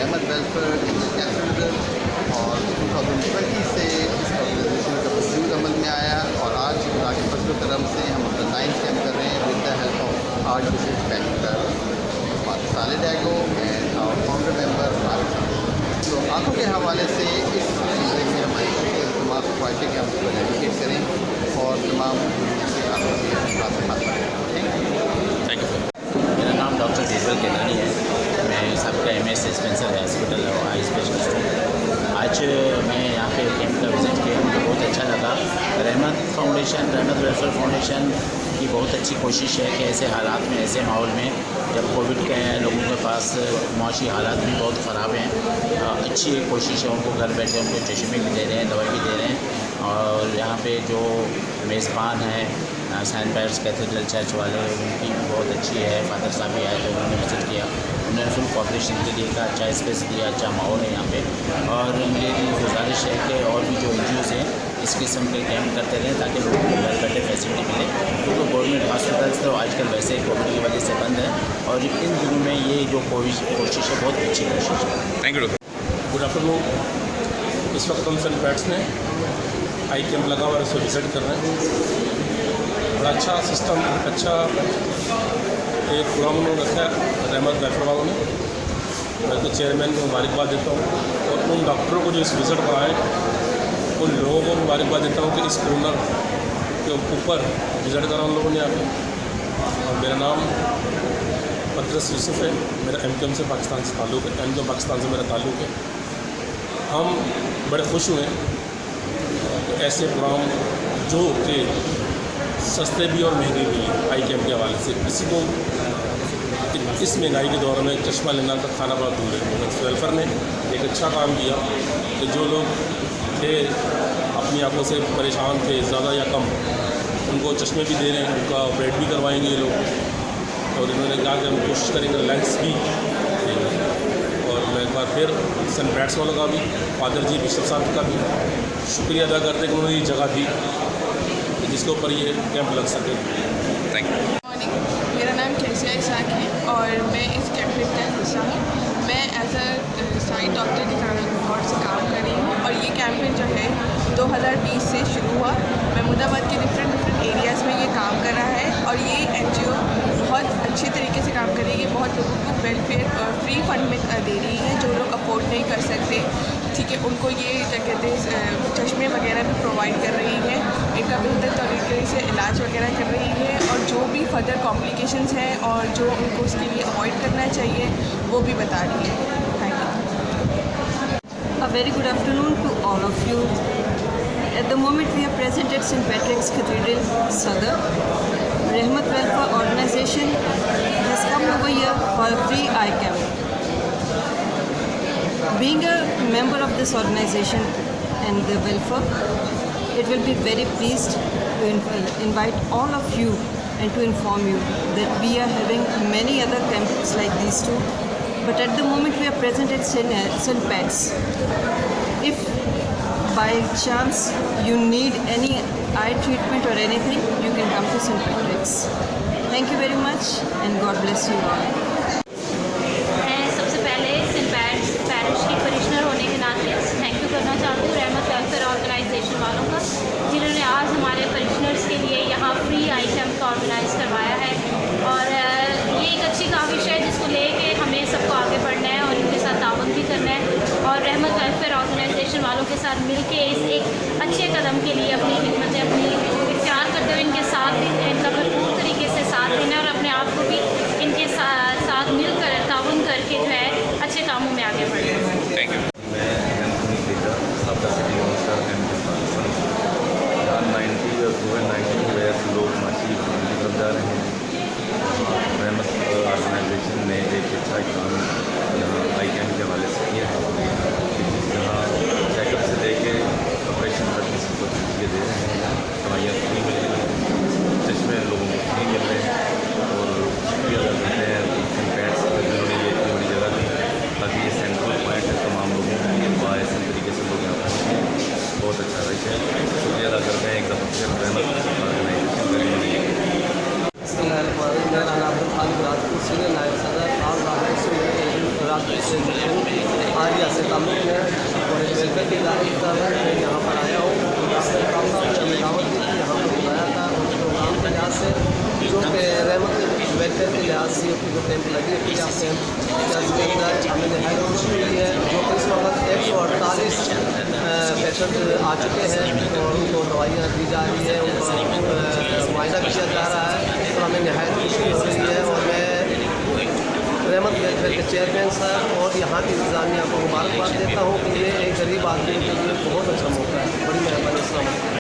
रहमत welfare capital और 2020 से इस ऑर्गेनाइजेशन का वजूद अमल में आया और आज खुदा के फजल करम से हम अपना 9th कैंप कर रहे हैं with the help of archbishop bank solid ego and our founder member तो आंखों के हवाले से इस सिलसिले में हमारे तमाम ख्वाहिशें कि हम उसको एजुकेट करें और तमाम आंखों के साथ थैंक यू। मेरा नाम डॉक्टर दिलवर केलानी है। मैं सबका MS डिस्पेंसर हॉस्पिटल और आई स्पेशलिस्ट हूँ। आज मैं यहाँ पे कैंप का विज़िट किया, मुझे बहुत अच्छा लगा। रहमत वेलफेयर फाउंडेशन की बहुत अच्छी कोशिश है कि ऐसे हालात में, ऐसे माहौल में जब कोविड के लोगों के पास माशी हालात भी बहुत ख़राब हैं, अच्छी कोशिश है। उनको घर बैठे उनको चश्मे भी दे रहे हैं, दवाई भी दे रहे हैं। और यहाँ पे जो मेज़बान हैं सेंट पैट्स कैथेड्रल चर्च वाले, उनकी भी बहुत अच्छी है। फादर साहब भी आए तो उन्होंने विजिट किया, उन्होंने फुल कॉपरेशन के लिए का अच्छा स्पेस दिया, अच्छा माहौल है यहाँ पे। और मेरी गुजारिश है कि और भी जो NGOs हैं इस किस्म के कैंप करते रहें ताकि लोगों को घर बैठे फैसिलिटी मिले, क्योंकि गवर्नमेंट हॉस्पिटल्स तो आजकल वैसे ही कोविड की वजह से बंद है और इन दिनों में ये जो कोशिश है बहुत अच्छी कोशिश है। Thank you. Good afternoon. इस वक्त हम सेंट पैट्स में आई कैंप लगा हुआ है, उसको विजिट कर रहे हैं। बड़ा अच्छा सिस्टम, अच्छा एक प्रोग्राम उन्होंने रखा है रहमत वेलफेयर वालों ने। मैं तो चेयरमैन को मुबारकबाद देता हूँ और उन डॉक्टरों को जो इस विज़िट पर आए उन लोगों को मुबारकबाद देता हूँ कि इस कोरोना के ऊपर विज़िट करा उन लोगों ने आके। और मेरा नाम पदरस यूसुफ है, मेरा MKM से पाकिस्तान से ताल्लुक़ है, MKM पाकिस्तान से मेरा ताल्लुक़ है। हम बड़े खुश हुए कि ऐसे प्रोग्राम जो कि सस्ते भी और महंगे भी हैं आई कैंप के हवाले से किसी को इस महंगाई के दौर में चश्मा लेना तक खाना बड़ा दूर है। वेलफेयर ने एक अच्छा काम किया कि जो लोग थे अपनी आंखों से परेशान थे ज़्यादा या कम, उनको चश्मे भी दे रहे हैं, उनका ऑपरेट भी करवाएंगे ये लोग। और इन्होंने कहा कि हम कोशिश करेंगे लेंस भी देंगे। और मैं एक बार फिर सेंट पैट्स वालों का भी, फादर जी बिशप साहब का भी शुक्रिया अदा करते हैं कि उन्होंने ये जगह दी जिसके ऊपर ये कैंप लग सके। Thank you. मॉर्निंग, मेरा नाम कैसिया इसाक है और मैं इस कैंपेन का हिस्सा हूँ। मैं एज अ साइड डॉक्टर के रिकॉर्ड से काम कर रही हूँ और ये कैंपेन जो है 2020 से शुरू हुआ। महमूदाबाद के डिफरेंट एरियाज़ में ये काम कर रहा है और ये NGO बहुत अच्छे तरीके से काम कर रही है। बहुत लोगों को वेलफेयर फ्री फंड में दे रही है जो लोग अफोर्ड नहीं कर सकते, ठीक है, उनको ये क्या कहते हैं चश्मे वगैरह भी प्रोवाइड कर रही है, इनका बेहतर तरीके से इलाज वगैरह कर रही है और जो भी फर्दर कॉम्प्लिकेशंस हैं और जो उनको उसके लिए अवॉइड करना चाहिए वो भी बता रही है। Thank you. A very good afternoon to all of you. At the moment we are present at St. Patrick's Cathedral, Sadr. Rahmat Welfare Organization has come over here for a free eye camp. Being a member of this organization and the welfare, it will be very pleased to invite all of you and to inform you that we are having many other camps like these two. But at the moment we are present at St. Pat's. If by chance you need any eye treatment or anything, you can come to St. Patrick's. Thank you very much and God bless you all. मैं सबसे पहले Saint pets parish की परिशनर होने के नाते thank you करना चाहती हूँ रहमत वेलफेयर ऑर्गेनाइजेशन वालों का, जिन्होंने आज हमारे परिशनर्स के लिए यहाँ फ्री आई कैंप का ऑर्गेनाइज़ करवाया है। और ये एक अच्छी काविश है जिसको लेके हमें सबको आगे बढ़ना है और इनके साथ ताउन भी करना है और रहमत वेलफेयर ऑर्गेनाइजेशन वालों के साथ मिलके इस एक अच्छे कदम के लिए अपनी खिदमतें अपनी इख्तियार करते हुए इनके साथ इनका भरपूर तरीके से साथ देना और अपने आप को भी इनके साथ मिलकर ताउन करके जो है अच्छे कामों में आगे बढ़ना। Thank you. मैं आपका सिटी काउंसलर M90 और कोविड-19 की वजह से लोग माशी की तरफ जा रहे हैं। रहमत ऑर्गेनाइजेशन ने एक अच्छा काम यहाँ आई कैंप के हवाले से किया है, जहाँ चेकअप से लेके ऑपरेशन तक सबको चीज़ें दे रहे हैं, दवाइयाँ फ्री मिल रही हैं, चश्मे लोगों को फ्री मिल रहे हैं। और शुक्रिया अदा करते हैं सेंट पैट्स जिन्होंने ये इतनी बड़ी जगह दी ताकि ये सेंट्रल पॉइंट है तमाम लोगों के लिए, बायस तरीके से लोग यहाँ पहुँचे। बहुत अच्छा रहा है, शुक्रिया अदा करते हैं एक दफ़ा फिर रहमत ऑर्गेनाइजेशन करेंगे। मेरा नाम अब्दुल खालिक राजपूत, सीनियर नायब सदर। आज आज आलिया से ताल्लुक़ है और एक वेलफेयर के इदारे की तरफ है। मैं यहाँ पर आया हूँ, हमें दावत दी थी, यहाँ पर बुलाया था और प्रोग्राम के लिहाज से जो कि रहमत वेलफेयर के लिहाज से जो कैंप लगी थी आपसे इसके अंदर हमें नहायत खुशी हुई है। जो कि इस वक्त 148 पेशेंट आ चुके हैं और उनको दवाइयाँ दी जा रही है, उनको मुआयना किया जा रहा है, तो हमें नहायत खुशी हो रही है। और मैं रहमत वेलफेयर के चेयरमैन साहब और यहाँ की इंतज़ामिया को मुबारकबाद देता हूँ कि ये एक गरीब आदमी के लिए बहुत अच्छा मौका है। बड़ी मेहरबानी।